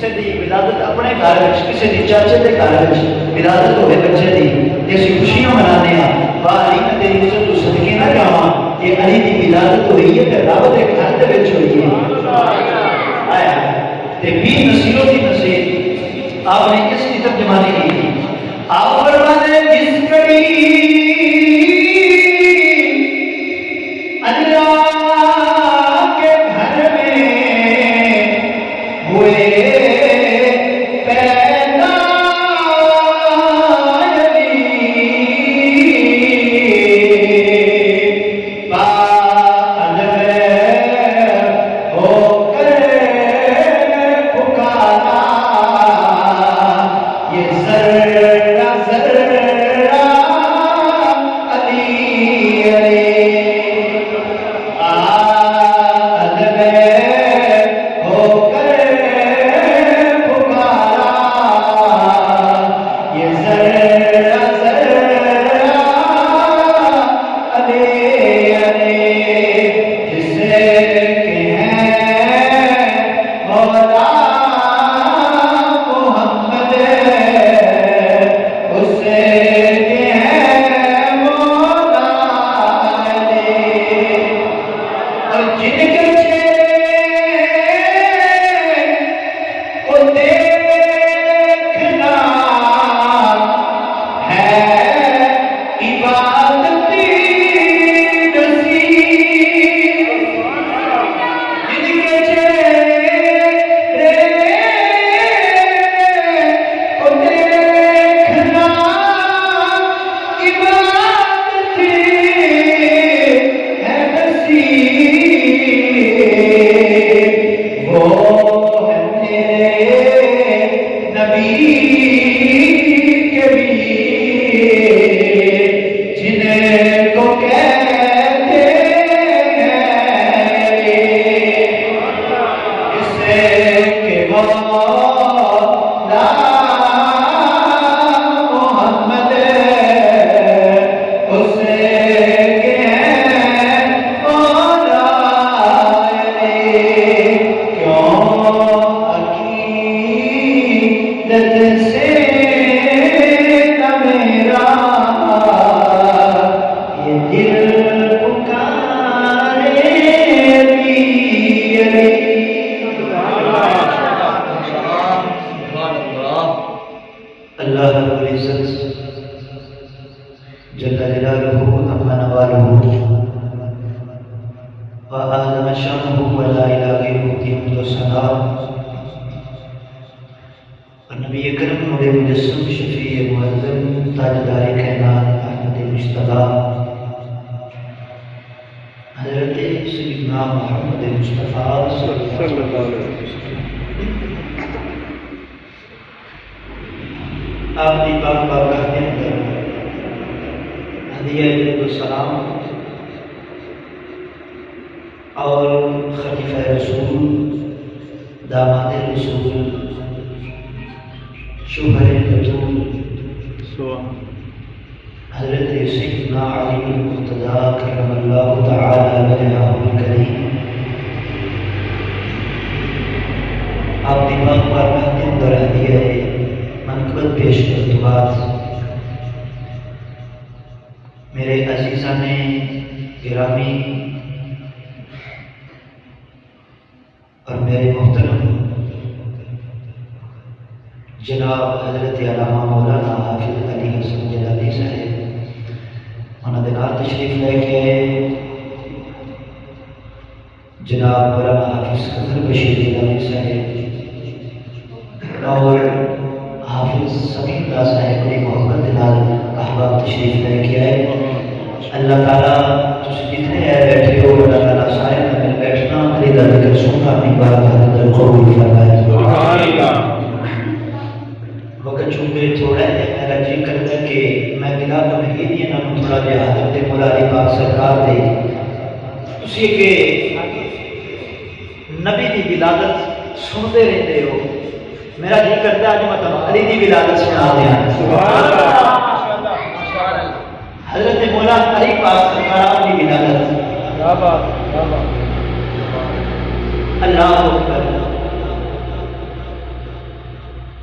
کسی کی ولادت اپنے گھر کسی کی چاچے کے گھر ولادت ہوئے بچے کی اسی خوشیاں منانے ہیں واہ علی میں تیری عزت تو صدقے نہ جاواں یہ علی کی ولادت ہوئی ہے تے رب دے گھر دے وچ ہوئی ہے آیا تے بھی نصیروں کی نصیب آپ نے کس کی ترجمانی کی آپ فرماتے جس کڑی اللہ کے گھر میں ہوئے پیدا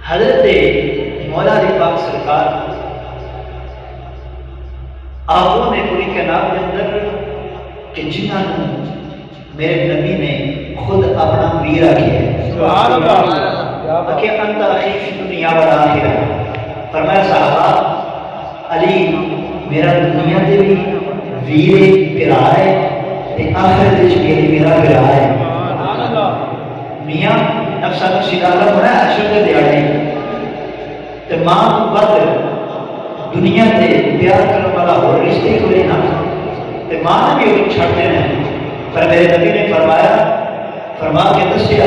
حضرت مولا علی پاک سرکار آپ نے پوری کائنات کے اندر کہ جنہاں میرے نبی نے خود اپنا ویر آکھیا ہے سبحان اللہ کہ انت اخی فی دنیا والآخرہ فرمایا صحابہ علی میرا دنیا دے بھی ویر پیرا ہے تے آخرت وچ بھی میرا پیرا ہے سبحان اللہ میاں نفسا نفسی دا اللہ ہونا عشر دے دیاڑے تے ماں بد دنیا تے پیار کرنے والا ہو رشتے کوئی نہ تے ماں نے بھی وہ چھڑ دینا پر میرے نبی نے فرما کے دسیا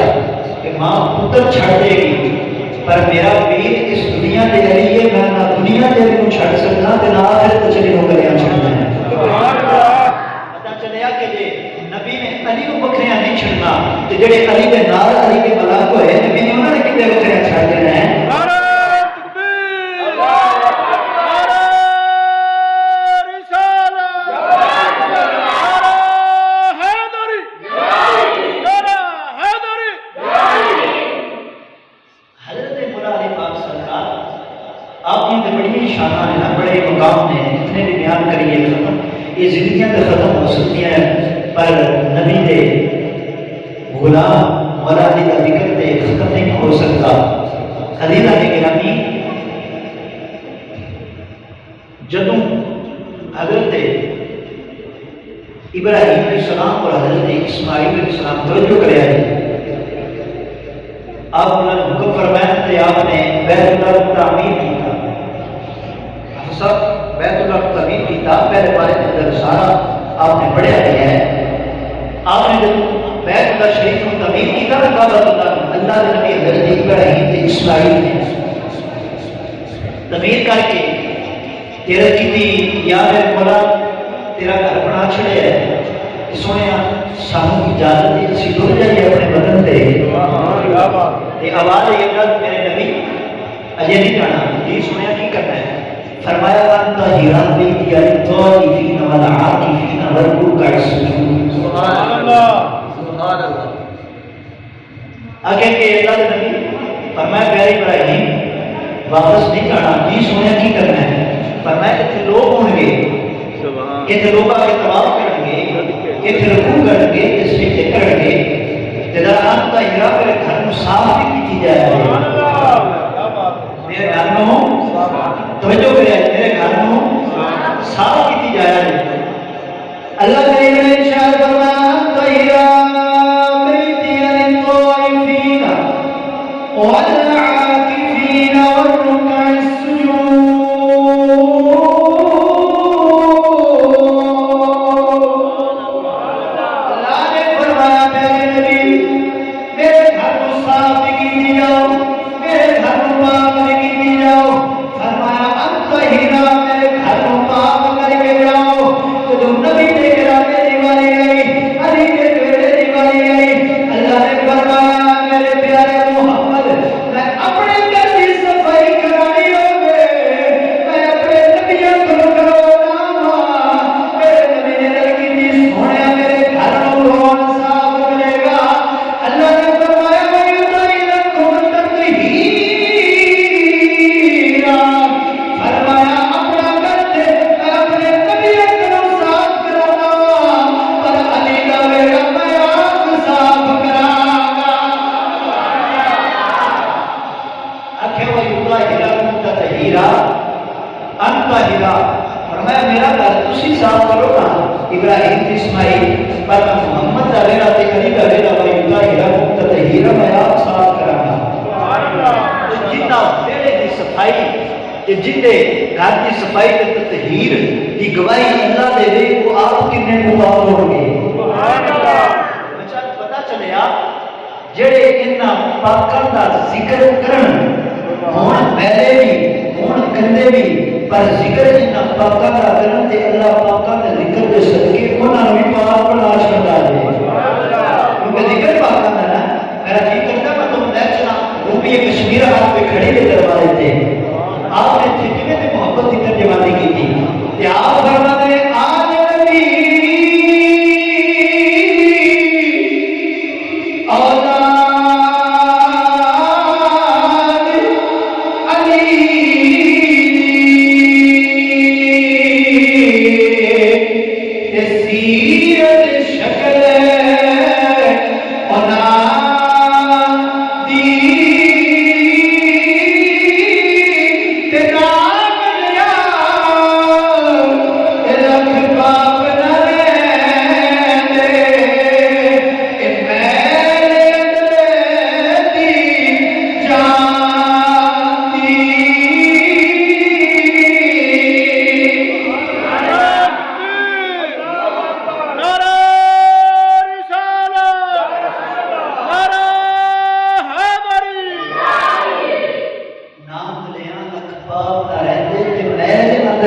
کہ ماں پتر چھڑ دے گی پر میرا ویر اس دنیا دے علی ہے میں نہ دنیا دے کو چھڑ سکنا تے نہ آخرت چلی ہو گلیاں چھڑنا ہے پتہ چلیا کہ جے نبی نے علی کو بکریاں نہیں چھڑنا تے جڑے علی دے نال علی کے ملاک ہوئے نبی نے انہوں نے کتنے بکریاں چھڑ دینا ہے یہ زندگیاں تو ختم ہو سکتی ہیں پر نبی دے غلام مولا علی کا ذکر تے ختم نہیں ہو سکتا عزیزاں نے گرامی جدوں حضرت ابراہیم علیہ السلام اور حضرت اسماعیل علیہ السلام توجہ کرے آئے آپ نے حکم فرمایا تے آپ نے بیت اللہ کو تعمیر کیا سب بیت اللہ کو تعمیر کیا پہلے بارے کے اندر سارا آپ نے پڑھیا گیا ہے آپ نے جب بیت اللہ شریف کو تعمیر کیا نا کعبۃ اللہ اللہ کے نبی حضرت ابراہیم تے اسماعیل نے تعمیر کر کے تیرے کی یا میرے مولا تیرا گھر بنا چھڑے ہے سونے سانو اجازت دی اسی ٹر جائیے اپنے بدن تے تے آواز یہ گل میرے نبی اجے نہیں جانا جی سنیا نہیں کرنا ہے فرمایا انت ہیران بیتی الطائفین والعاکفین والرکع السجود سبحان اللہ سبحان اللہ آگے کہ اللہ نبی فرمایا پیارے ابراہیم واپس نہیں جانا جی سنیا کی کرنا ہے فرمایا اتنے لوگ ہوں گے اتنے لوگ آگے طواف کریں گے اتنے رکوع کریں گے سجدے کریں گے جدا انت ہیران میرے گھر کو صاف بھی کی جائے میرے گھر میں توجہ کرے میرے گھر میں صاف کی جائے اللہ کریم نے ارشاد فرمایا طیرا بیتی للطائفین والعاکفین والرکع السجود اللہ نے فرمایا میرے نبی میرے گھر کو صاف کی جاؤ میرے گھر کو پاک کی جاؤ فرمایا انت ہیرا میرے گھر کو پاک کر کے جاؤ تو نبی نے گرانے دیوالی گئی علی کے بیٹے دیوالی گئی اللہ نے فرمایا میرے پیارے محمد میں اپنے گھر کی صفائی کرانی ہوگے میں اپنے نبیوں کو کروانا میرے نبی نے لڑکی دی سونے میرے گھر کو کون صاف کرے گا اللہ نے فرمایا وَيُطَيْ لَكُمْ تَطْهِيرًا فرمایا اپنا گھر سے میں اپنے نبیوں کو صاف کرانا پر علی کا بیٹا میں آپ صاف کرانا آکھے وَيُطَيْ لَكُمْ تَطْهِيرًا انت ہیرا فرمایا میرا گھر تسی صاف کرو نا ابراہیم اسماعیل پر محمد کا بیٹا تے علی کا بیٹا وَيُطَيْ لَكُمْ تَطْهِيرًا میں آپ صاف کرانا جتنا بیڑے کی صفائی کہ جتنے گھر کی صفائی کے تطہیر کی گواہی اللہ دے دے وہ آپ کتنے مقابل ہوں گے اچھا پتا چلے آپ جڑے انہاں پاکاں دا ذکر کرن ہون میلے بھی ہون گندے بھی پر ذکر انہاں پاکاں دا کرن تے اللہ پاکاں دے ذکر دے صدقے انہاں بھی پاک بنا چھڑدا ہے کیونکہ ذکر پاکاں دا نا میرا جی کرتا میں تم لے چلا وہ بھی ایک کشمیر آپ پہ کھڑے دے دروازے تھے آپ نے جتنے بھی محبت کی ترجمانی کی تھی کہ آپ فرماتے ہیں آج نبی اولاد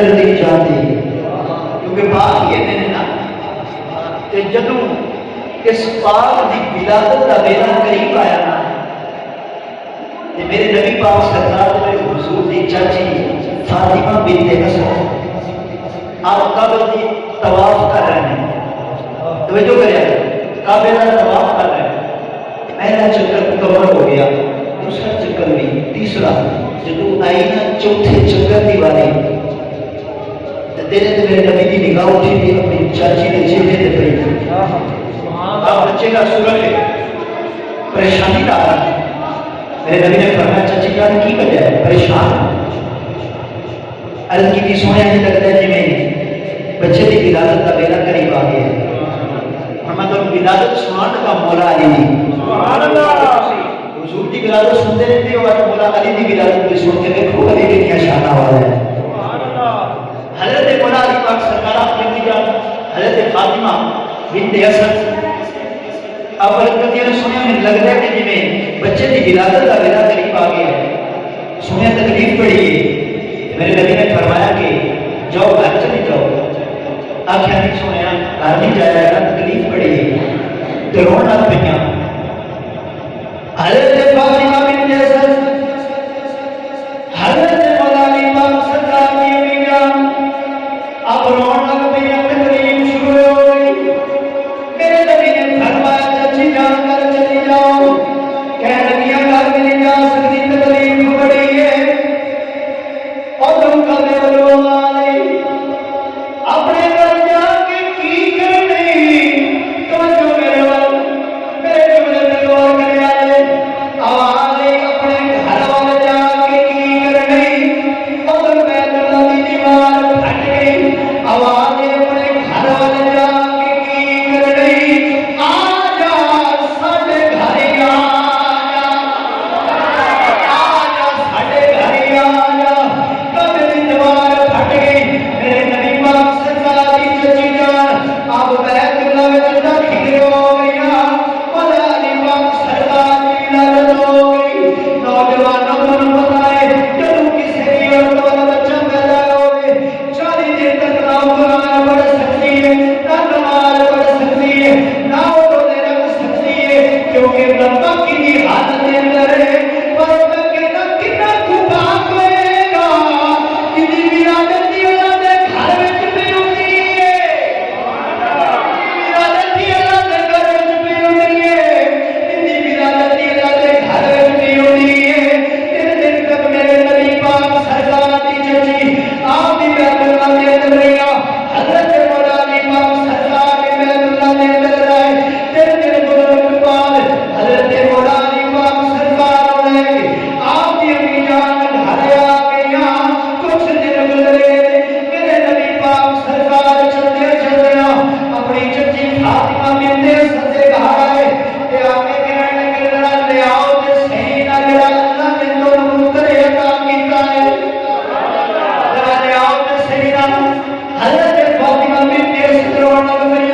قدر دی جاتی ہے کیونکہ پاک یہ نے نا کہ جدوں اس پاک دی ولادت کا بیان قریب آیا نا کہ میرے نبی پاک سرکار میں حضور دی چاچی فاطمہ بنت اسد آپ قبر دی طواف کر رہے ہیں توجہ کریں کعبے کا طواف کر رہے ہیں پہلا چکر مکمل ہو گیا دوسرا چکر بھی تیسرا جب آئی نا چوتھے چکر دی باری تیرے میرے نبی کی نگاہ اٹھی تھی اپنی چاچی نے چہرے تے پئی اب بچے کا سورج ہے پریشانی کا آ رہا میرے نبی نے فرمایا چاچی جان کی وجہ ہے پریشان عرض کی سونے نہیں لگتا ہے جی میں بچے کی ولادت کا بیڑا قریب آ گیا ہمیں تو ولادت سنان کا مولا علی نہیں سبحان اللہ حضور کی ولادت سنتے رہتے ہو اور مولا علی کی ولادت بھی سنتے دیکھو علی کے کیا شانہ والا ہے حضرت مولا علی پاک سرکار آپ کی جان حضرت فاطمہ بنت اسد اب برکتیاں نے سنیا میں لگ رہا ہے کہ جی میں بچے کی ولادت کا بیڑا قریب آ گیا ہے سنیا تکلیف پڑی ہے میرے نبی نے فرمایا کہ جاؤ گھر چلے جاؤ آخیا نہیں سنیا گھر نہیں جایا گا تکلیف پڑی ہے تو رونا لگ پہ حضرت فاطمہ بنت اسد حضرت مولا علی پاک سرکار کی امی جان اب رونا لگ پہ تکلیف شروع ہو گئی میرے نبی نے فرمایا چچی جان کر چلی جاؤ کہنے لگیا گھر میں نہیں جا سکتی تکلیف بڑی ہے اور تم کبھی بلو والے اپنے گھر جا کے کی کرنی تو جو میرے وقت میرے جملے میں غور کرے آئے آوازیں اپنے گھر والے جا کے کی کرنی اور تم بیت اللہ کی دیوار پھٹ گئی آوازیں اپنے گھر والے جا کے کی کرنی آجا ساڑھے گھر آجا آجا ساڑھے گھر آجا کبھی دیوار پھٹ گئی میرے نبی پاک سرکار کی چچی جان اب بیت اللہ میں داخل ہو گیا مولا علی پاک سرکار کی ولادت ہو گئی نوجوانوں کو بتائے جب کسی کی عورت والا بچہ پیدا ہوئے 40 دن تک نہ قرآن پڑھ سکتی ہے نہ نماز پڑھ سکتی ہے نہ وہ روزے رکھ سکتی ہے کیونکہ ربا کی حالت کے اندر ہے پر میں کہنا کتنا خوباک ہوئے گا کتنی ولادت دی اللہ دے گھر وچ پئی ہوندی ہے ولادت دی اللہ دے گھر وچ پئی ہوندی ہے کتنی ولادت دی اللہ دے گھر وچ پئی ہوندی ہے تین دن تک میرے نبی پاک سرکار دی چچی آپ دی بیت اللہ دے اندر رہیا حضرت مولا علی پاک سرکار دی بیت اللہ دے اندر رہے تین دن گزرنے کے بعد حضرت مولا علی پاک سرکار نے آپ دی امی جان گھر آ گیا کچھ دن گزرے میرے نبی پاک سرکار چلتے چلتے اپنی چچی فاطمہ بنت اسد کے گھر آئے تے آگے کہنے لگے ذرا لے آؤ تے صحیح نہ جڑا اللہ نے تمہیں پتر عطا کیتا ہے ذرا لے آؤ تے صحیح نہ حضرت فاطمہ بنت اسد رونے لگ گئی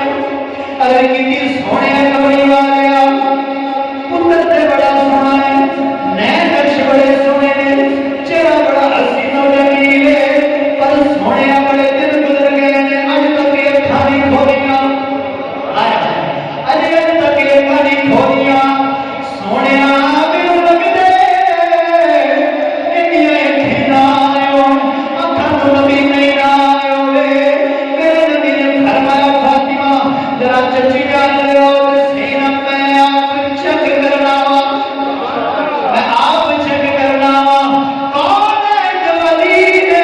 اگر کتنی سونے کملی والے پتر تے بڑا سونا ہے نین نقش بڑے سونے نے چہرہ بڑا حسین و جمیل ہے پر سونے بڑے دن گزر گئے نے اج تک یہ کھانی کھولیاں اج تک یہ کھانی کھولیاں سونے میرے لگدے انڈیا کھینا آئے اکھاں تو نبی نہیں آئے ہوئے میرے نبی نے فرمایا فاطمہ ذرا چچی جان لے آؤ سینہ میں آپ چیک کرنا میں آپ چیک کرنا کون ہے جو ولی نے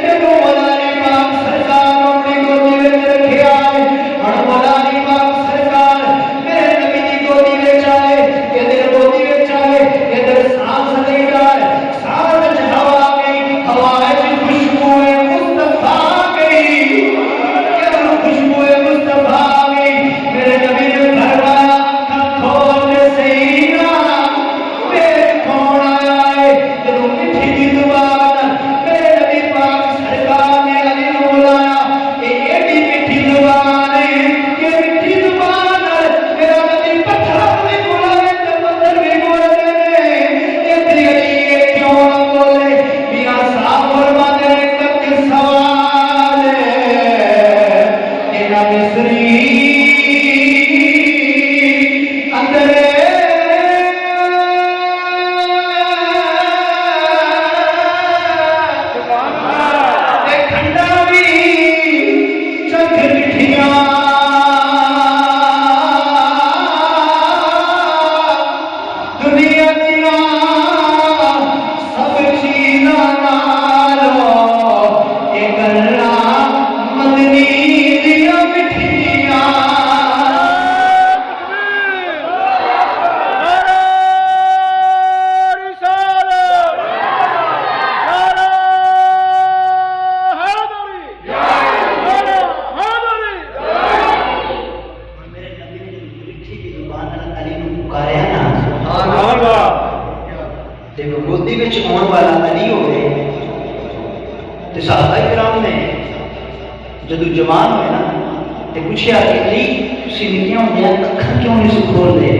جب مولا علی پاک سرکار اپنی گودی میں رکھیا ہے اور مولا علی پاک سرکار میرے نبی کی گودی میں آئے ادھر گودی میں آئے ادھر سانس لے جائے سانس ہوا گئی ہوا کی خوشبو مصطفیٰ گئی خوشبو مصطفیٰ گئی میرے نبی نے فرمایا کھول سینا میرے کون آیا ہے جب میٹھی کی زبان میرے نبی پاک سرکار نے علی کو بلایا کہ یہ بھی میٹھی زبان ہے یہ میٹھی زبان میرا نبی پتھر بھی بولے تو پتھر بھی بولے یہ علی یہ کیوں نہ بولے میاں صاحب فرماتے ہیں کب کے سوال تے گودی وچ آن والا علی ہوئے تے صحابہ کرام نے جدو جوان ہوئے نا تے پوچھیا کہ علی تسی نکیاں ہوندیاں اکھاں کیوں نہیں کھول دے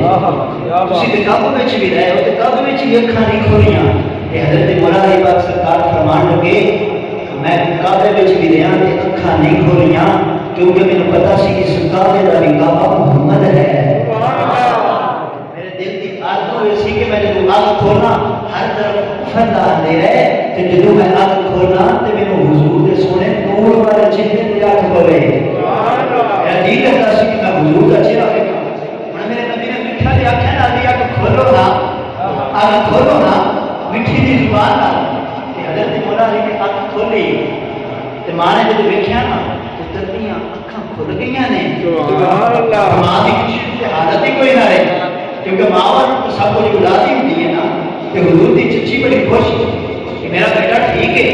تسی تے قبر وچ بھی رہے ہو تے قبر وچ بھی اکھاں نہیں کھولیاں تے حضرت مولا علی پاک سرکار فرمان لگے میں کعبے وچ بھی رہا تے اکھاں نہیں کھولیاں کیونکہ مینوں پتہ سی کہ اس کعبے دا بھی کعبہ محمد ہے دل کی آرزو ہوئی سی کہ میں جب آگ کھولنا ہر طرف کفر دا اندھیرا ہے تے جدو میں آگ کھولنا تے میرے حضور دے سونے نور والے چہرے تے آگ کھولے میرا جی کرتا سی کہ میں حضور دا چہرہ دیکھا ہن میرے نبی نے میٹھا دے آکھیا نا آگ کھولو نا آگ کھولو نا میٹھی دی زبان نال تے حضرت مولا علی نے آگ کھولی تے ماں نے جدو ویکھیا نا تے تردیاں اکھاں کھل گئیاں نے سبحان اللہ ماں دی خوشی تے حالت ہی کوئی نہ رہے کیونکہ ماں باپ سب کچھ اولاد ہی ہوتی ہے نا کہ حضور کی چچی بڑی خوش کہ میرا بیٹا ٹھیک ہے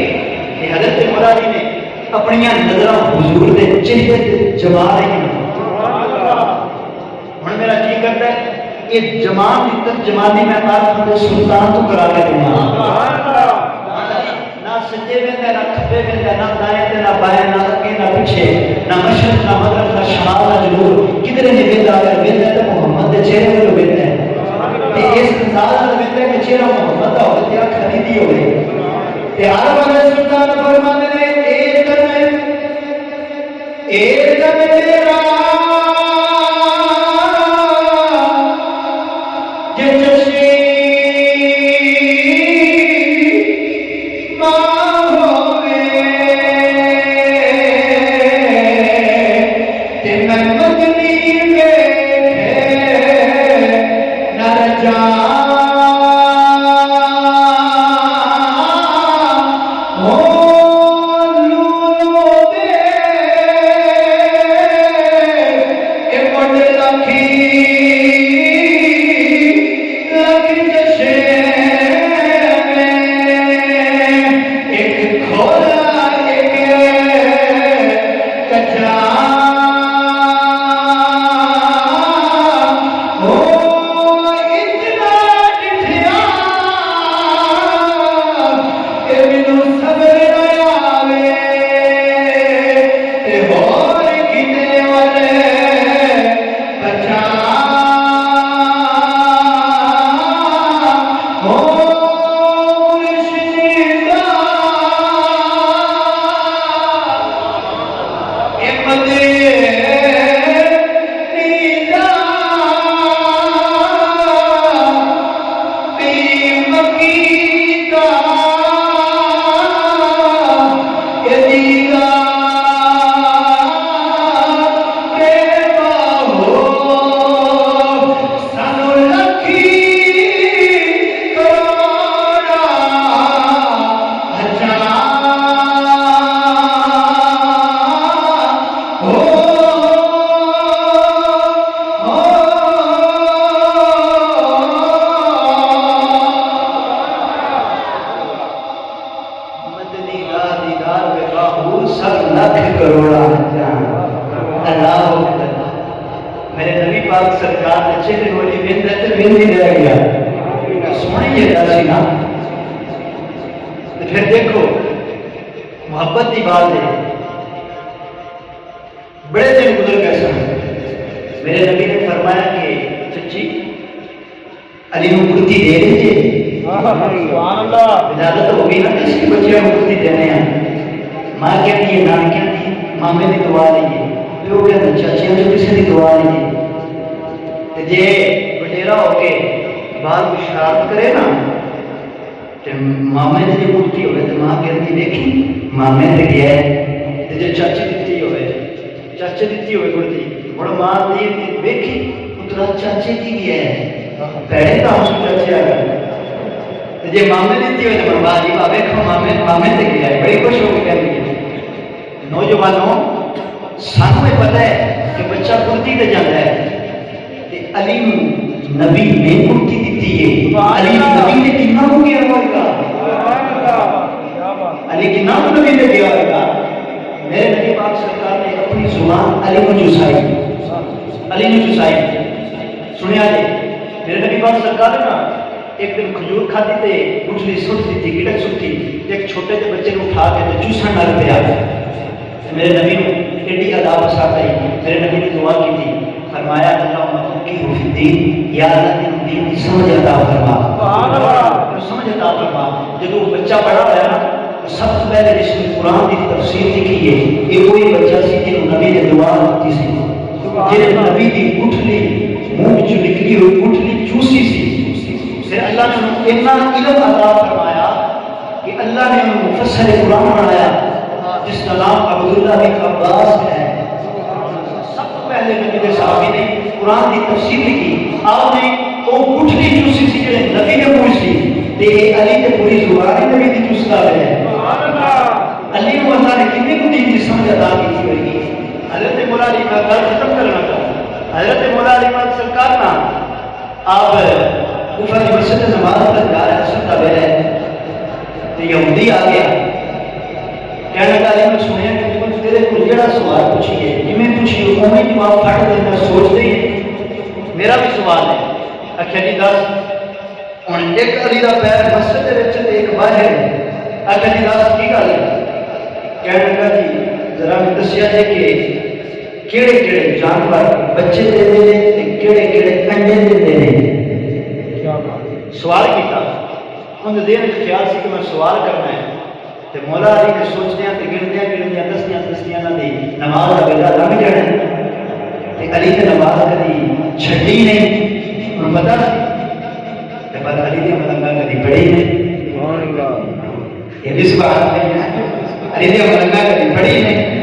کہ حضرت مولا علی نے اپنی نظر حضور کے چہرے جما رہی ہیں ہوں میرا جی کرتا ہے یہ جمان کی ترجمانی میں آپ سلطان تو کرا کے دوں نہ سجے میں نہ کھبے میں نہ دائیں نہ بائیں نہ اگے نہ پیچھے نہ مشرق نہ مغرب نہ شمال نہ جنوب کدھر نہیں ویندا اگر ویندا تو محمد دے چہرے ول ویندا ہے تے اس انداز نال ویندا کہ چہرہ محمد دا ہوے تے اکھ خریدی ہوے تے عالم والے سلطان فرماندے نے ایک دم تیرا ایک دن کھجور کھاتی تے گٹھلی سٹ دیتی گٹک سٹی ایک چھوٹے سے بچے کو اٹھا کے تے چوسن لگ پیا میرے نبی نے ایڈی ادا پسند آئی میرے نبی نے دعا کی تھی فرمایا اللہ فقیہ فی الدین یا اللہ دین کی سمجھ عطا فرما سبحان اللہ سمجھ عطا فرما جب وہ بچہ بڑا ہوا نا سب سے پہلے جس نے قرآن کی تفسیر لکھی ہے یہ کوئی بچہ سی جن نبی نے دعا کی سی جن نبی کی گٹھلی منہ چ نکلی ہوئی گٹھلی چوسی سی پھر اللہ نے اتنا علم عطا فرمایا کہ اللہ نے انہیں مفسر قرآن بنایا جس کا نام عبداللہ بن عباس ہے سب سے پہلے نبی کے صحابی نے قرآن کی تفسیر لکھی آپ نے وہ گٹھلی چوسی سی جڑے نبی نے پوچھی تے علی تے پوری زبان نبی دی چوستا ہے علی کو اللہ نے کتنی کو دین کی سمجھ عطا کی تھی ہوئی حضرت مولا علی کا گھر ختم کرنا تھا حضرت مولا علی کا سرکار نا آپ کوفہ کی مسجد نماز پڑھ جا رہے ہیں سنتا ہے تو یہودی آ گیا کہنے لگا علی میں سنیا کہ تم تیرے کو جڑا سوال پوچھیے جی میں پوچھی قومی جواب پھٹ دینا سوچتے ہی میرا بھی سوال ہے اکھے جی دس ہوں ایک علی کا پیر مسجد کے وچ تے ایک باہر اکھے جی دس کی گل ہے کہنے لگا جی ذرا میں دسیا جائے کہ کیڑے کیڑے جانور بچے دے تے کیڑے کیڑے انڈے دے سوال کیتا ان دین میں خیال سی کہ میں سوال کرنا ہے تے مولا علی نے سوچدیاں تے گردیاں دسدیاں نہ دی نماز دا ویلا لنگ جانا تے علی نے نماز کبھی چھڈی نہیں ان پتہ تے پر علی نے ملنگا کبھی پڑھی نہیں سبحان اللہ یہ اس بات نہیں ہے علی نے ملنگا کبھی پڑھی نہیں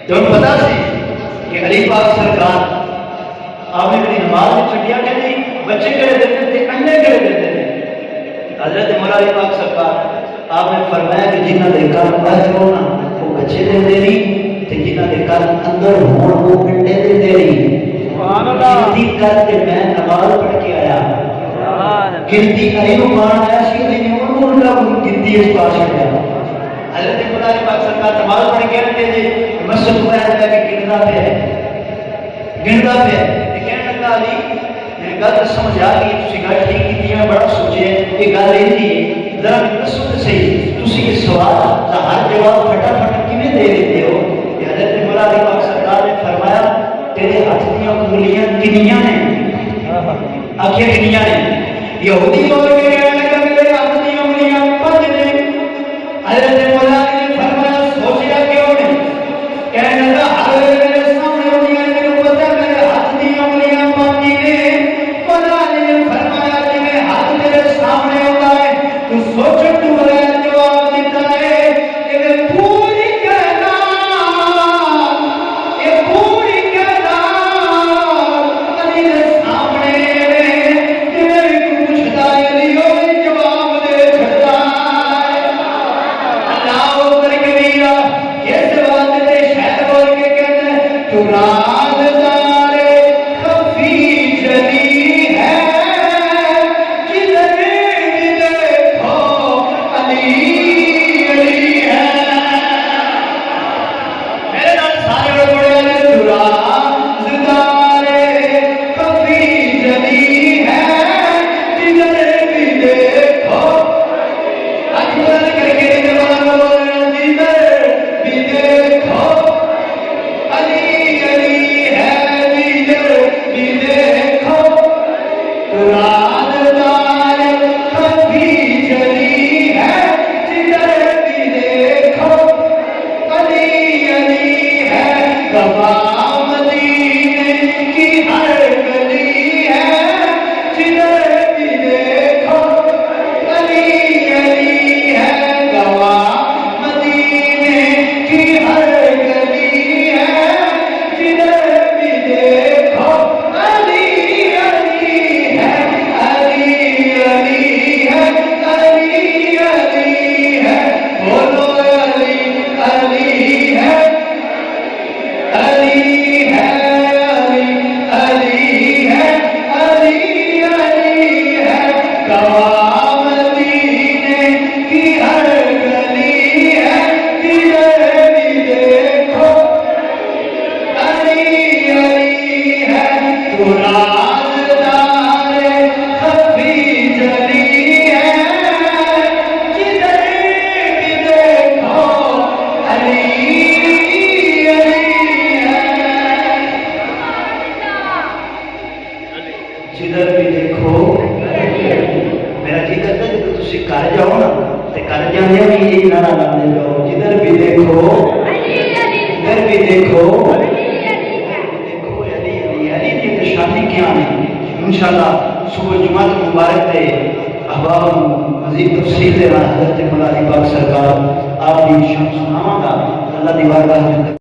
تو ان پتہ سی کہ علی پاک سرکار آپ نے کبھی نماز میں چھڈیا کہ نہیں بچے کڑے دیتے تھے انڈے کڑے دیتے تھے حضرت مولا علی پاک سرکار آپ نے فرمایا کہ جنہ دے کان باہر ہونا وہ بچے دے دے نہیں تے جنہ دے کان اندر ہون وہ انڈے دے دے نہیں سبحان اللہ گنتی کر کے میں نماز پڑھ کے آیا گنتی علی کو مان آیا سی علی نے ان کا گنتی اس پاس چھڑیا حضرت مولا علی پاک سرکار نماز پڑھ کے آتے تھے مسجد میں آتا کہ گننا پہ کہنے لگا علی میری گل سمجھ آ گئی تسی گل ٹھیک کی میں بڑا سوچے یہ گل یہ تھی ذرا دسو تو صحیح تسی یہ سوال دا ہر جواب فٹافٹ کیویں دے دیتے ہو کہ حضرت مولا علی پاک سرکار نے فرمایا تیرے ہاتھ دی انگلیاں کنیاں نے آنکھیں کنیاں نے یہودی بول کے کہنے لگا میرے ہاتھ دی انگلیاں 5 نے حضرت مولا علی نے فرمایا سوچیا کیوں نہیں کہنے لگا حضرت میرے سامنے انگلیاں میرے پتہ میرے ہاتھ دی انگلیاں 5 نے مولا علی نے فرمایا کہ میں ہاتھ میرے سامنے ہوتا ہے تو سوچ تو بغیر جواب دیتا ہے یہ پوری کہنا علی نے سامنے جنہیں کو پوچھتا ہے علی ہوئی جواب دے چھتا ہے اللہ اکبر کبیرہ یہ سوال دے شہر بول کے کہتے ہیں تو رازدار خفی جلی ہے جدھر بھی دیکھو علی علی ہے میرے نال سارے بڑے بڑے ہیں تو رازدار خفی جلی ہے جدھر بھی دیکھو اکبر کر کے جواب بولنا جدھر بھی دیکھو علی علی ہے جدھر بھی دیکھو تو رازدار خفی جلی ہے جدھر بھی دیکھو علی علی ہے گواہ مدینے کی ہر گلی ہے جدھر بھی دیکھو علی علی ہے گواہ مدینے کی ہر گلی ہے جدھر بھی دیکھو علی علی ہے علی علی ہے علی علی ہے بولو علی علی ہے علی ہے علی علی ہے علی علی ہے گواہ مدینے کی ہر گلی ہے جدھر بھی دیکھو علی علی ہے تو رازدار خفی کر جاؤ نا تو کر جانے بھی یہی نعرہ لانے جاؤ جدھر بھی دیکھو ادھر بھی دیکھو علی علی کی نشانی کیا ہے انشاءاللہ صبح جمعہ مبارک دے احباب مزید تفصیل دے رہا حضرت مولا علی پاک سرکار آپ کی شان سناواں گا اللہ دی بارگاہ میں